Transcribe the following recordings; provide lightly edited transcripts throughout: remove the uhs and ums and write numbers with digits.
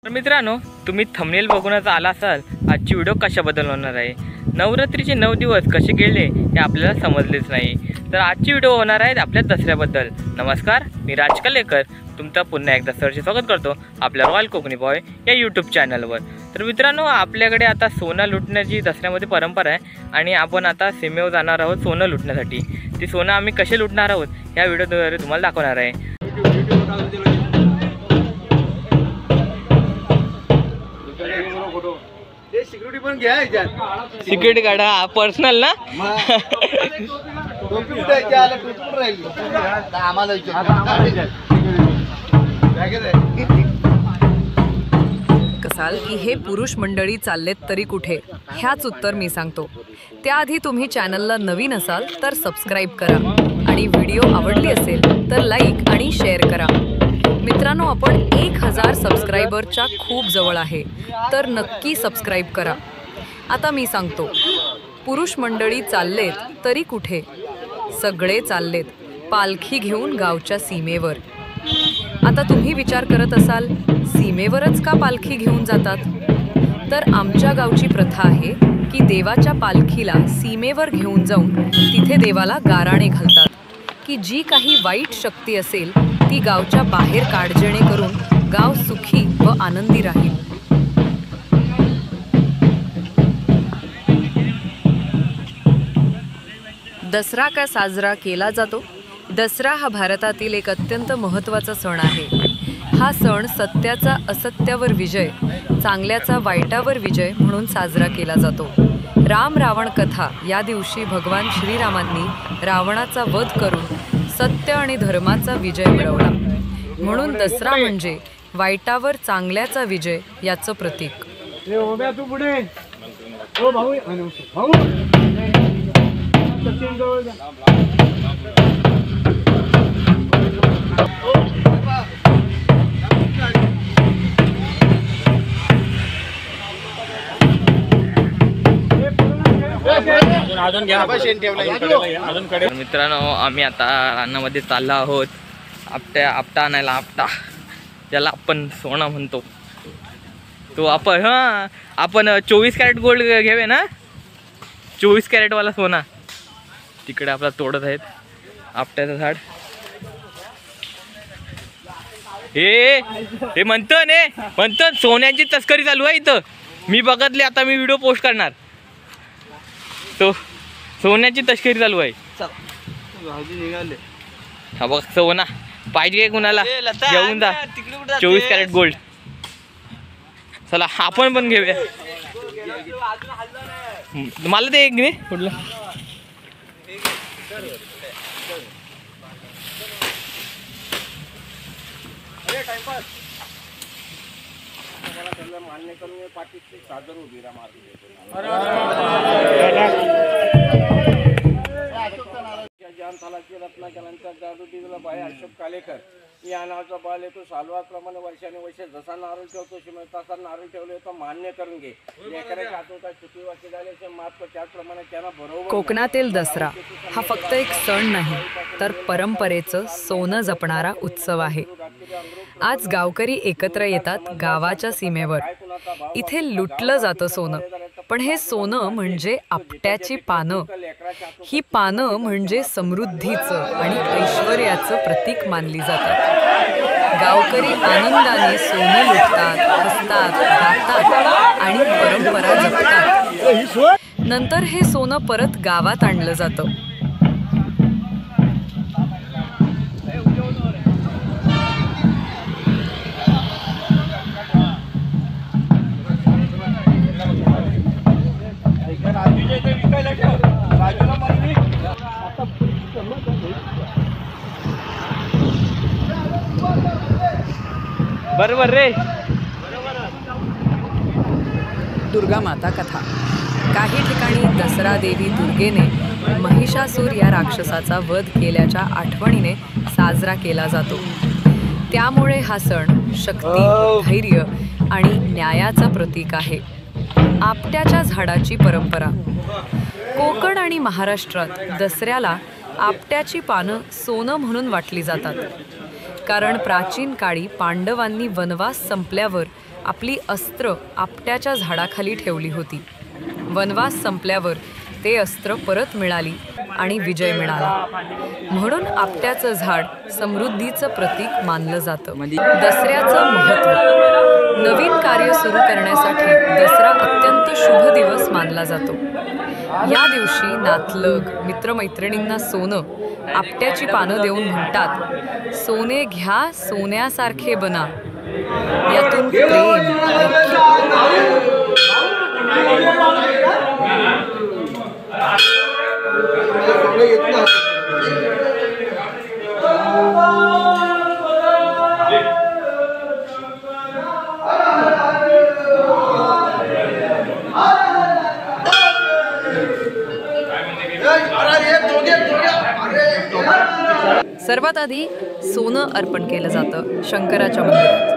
तर मित्रांनो, तुम्ही थंबनेल बघूनच आला असाल आजची व्हिडिओ कशाबद्दल होणार आहे। नवरात्रीचे 9 दिवस कसे गेले हे आपल्याला समजलेच नाही। तर आजची व्हिडिओ होणार आहे आपल्या दसऱ्याबद्दल। नमस्कार, मी राज कलेकर तुमचं पुन्हा एकदा सरचे स्वागत करतो आपल्या रॉयल कोकणी बॉय या यूट्यूब चॅनलवर। तर मित्रांनो, आपल्याकडे आता सोनं लुटण्याची दसऱ्यामध्ये परंपरा आहे आणि आपण आता सीमेवर जाणार आहोत सोनं लुटण्यासाठी। ती सोनं आम्ही कसे लुटणार आहोत या व्हिडिओद्वारे तुम्हाला दाखवणार आहे। सिक्युरिटी पण घ्या याच्यात, सिक्युरिटी गार्ड हा पर्सनल ना। टोपी उठायची आला, टोपी पण राहिली आम्हाला कसाल की हे पुरुष मंडळी चाललेत तरी कुठे, ह्याच उत्तर मी सांगतो। त्याआधी तुम्ही चॅनलला नवीन असाल तर सबस्क्राईब करा आणि व्हिडिओ आवडली असेल तर लाईक आणि शेअर करा। मित्रांनो, आपण 1000 सबस्क्रायबरच्या खूप जवळ आहे, तर नक्की सबस्क्राईब करा। आता मी सांगतो, पुरुष मंडळी चाललेत तरी कुठे, सगळे चाललेत पालखी घेऊन गावच्या सीमेवर। आता तुम्ही विचार करत असाल, सीमेवरच का पालखी घेऊन जातात? तर आमच्या गावची प्रथा आहे की देवाच्या पालखीला सीमेवर घेऊन जाऊन तिथे देवाला गाराणे घालतात की जी काही वाईट शक्ती असेल ती गावच्या बाहेर काढ, जेणेकरून गाव सुखी व आनंदी राहील। दसरा का साजरा केला जातो? दसरा हा भारतातील एक अत्यंत महत्त्वाचा सण आहे। हा सण सत्याचा असत्यावर विजय, चांगल्याचा वाईटावर विजय म्हणून साजरा केला जातो। राम रावण कथा या दिवशी भगवान श्रीरामांनी रावणाचा वध करून सत्य आणि धर्माचा विजय मिळवला, म्हणून दसरा म्हणजे वाईटावर चांगल्याचा विजय याचं प्रतीक। मित्रांनो, आम्ही आता रानामध्ये चाललो आहोत आपटा आणायला। आपटा ज्याला आपण सोना म्हणतो तो आपण 24 कॅरेट गोल्ड घेऊया ना। 24 कॅरेट वाला सोना तिकडे आपला तोडत आहेत आपट्याचं झाड। हे म्हणतं सोन्याची तस्करी चालू आहे इथं। मी बघितले, आता मी व्हिडिओ पोस्ट करणार। तो सोन्याची तस्करी चालू आहे। हा बघ, सोना पाहिजे कुणाला घेऊन जा, 24 कॅरेट गोल्ड। चला आपण पण घेऊया। मला ते एक नाही कुठलं मान्य करून पाठीचे सादर उभी राहा। अशोक कालेकर या नावाचा बाल येतो। सालवाप्रमाणे वर्षाने वर्ष जसा नारळ ठेवतो तसा नारळ ठेवले तो मान्य करून घे। चुकी वाक्य झाले मात्र त्याचप्रमाणे त्यांना बरोबर। कोकणातील दसरा हा फक्त एक सण नाही, तर परंपरेचं सोनं जपणारा उत्सव आहे। आज गावकरी एकत्र येतात गावाच्या सीमेवर। इथे लुटलं जातं सोनं, पण हे सोनं म्हणजे आपट्याची पानं। ही पानं म्हणजे समृद्धीचं आणि ऐश्वर्याचं प्रतीक मानली जातात। गावकरी आनंदाने सोनं लुटतात, हसतात, गातात आणि परंपरा जपतात। नंतर हे सोनं परत गावात आणलं जातं। बरोबर रे। दुर्गा माता कथा। काही ठिकाणी दसरा देवी दुर्गेने महिषासूर या राक्षसाचा वध केल्याच्या आठवणीने साजरा केला जातो। त्यामुळे हा सण शक्ती, धैर्य आणि न्यायाचं प्रतीक आहे। आपट्याच्या झाडाची परंपरा। कोकण आणि महाराष्ट्रात दसऱ्याला आपट्याची पानं सोनं म्हणून वाटली जातात। कारण प्राचीन काळी पांडवांनी वनवास संपल्यावर आपली अस्त्र आपट्याच्या झाडाखाली ठेवली होती. वनवास संपल्यावर ते अस्त्र परत मिळाली आणि विजय मिळाला. म्हणून आपट्याचं झाड समृद्धीचं प्रतीक मानलं जातं. दसऱ्याचं महत्त्व. नवीन कार्य सुरू करण्यासाठी दसरा अत्यंत शुभ दिवस मानला जातो. या दिवशी नातलग मित्रमैत्रिणींना सोनं आपट्याची पानं देऊन म्हणतात, सोने घ्या सोन्यासारखे बना. यातून प्रेम, सर्वात आधी सोनं अर्पण केलं जातं शंकराच्या मंदिरात.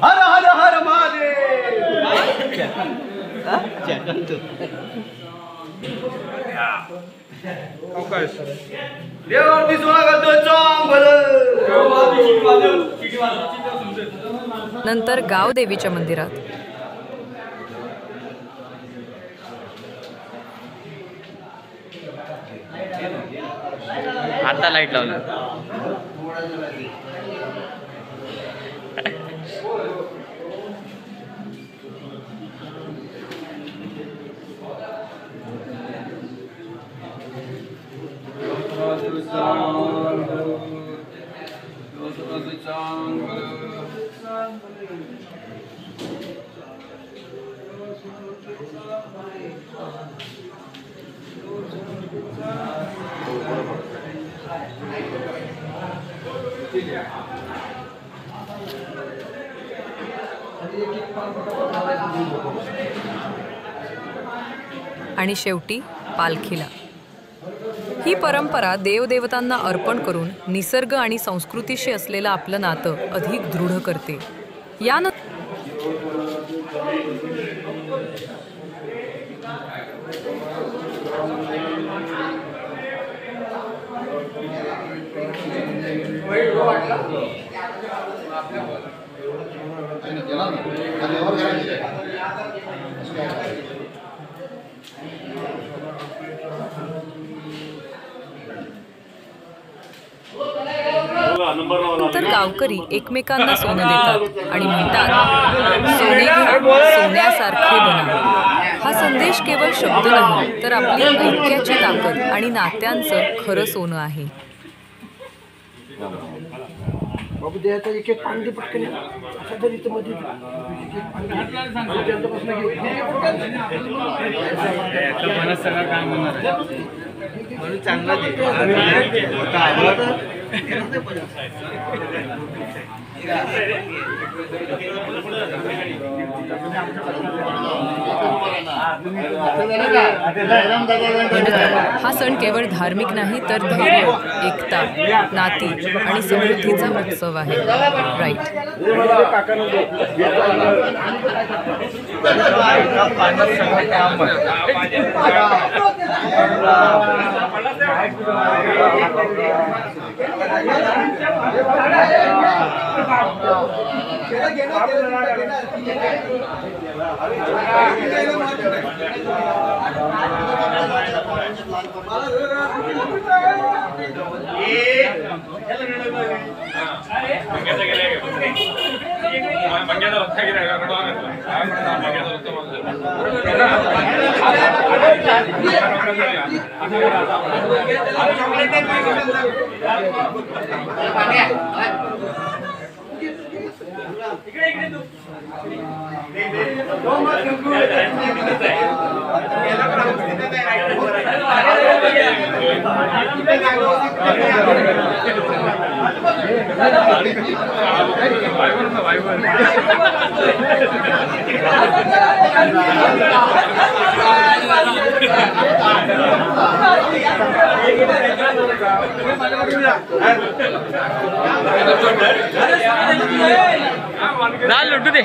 हर हर हर महादेव. देवावरती सोना घालतो चांगलं. नंतर गावदेवीच्या मंदिरात. आता लाईट लावलं. आणि शेवटी पालखीला. ही परंपरा देवदेवतांना अर्पण करून निसर्ग आणि संस्कृतीशी असलेलं आपलं नातं अधिक दृढ करते. यानंतर गावकरी एकमेकांना सोनं देतात आणि म्हणतात, सोने घ्या सोन्यासारखे बना. हा संदेश केवळ शब्द नाही, तर आपली ऐक्याची ताकद आणि नात्यांचं खरं सोनं आहे. बाबू द्यायचा एक एक पाणी पटकन असं तरी इथं मध्ये सगळं काम होणार म्हणून चांगला हा सण केवळ धार्मिक नाही, तर धैर्य, एकता, नाती आणि समृद्धीचा उत्सव आहे. राईट. इकडे ना लुटू दे.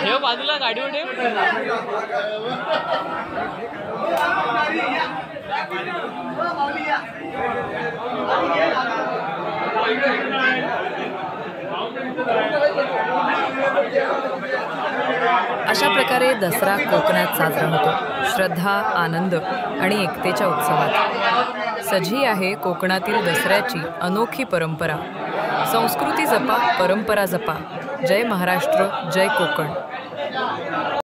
ठेव बाजूला गाडीवर ठेव. अशा प्रकारे दसरा कोकणात साजरा होतो. श्रद्धा, आनंद आणि एकतेच्या उत्सवात. सजी आहे कोकणातील दसऱ्याची अनोखी परंपरा. संस्कृती जपा, परंपरा जपा. जय महाराष्ट्र, जय कोकण.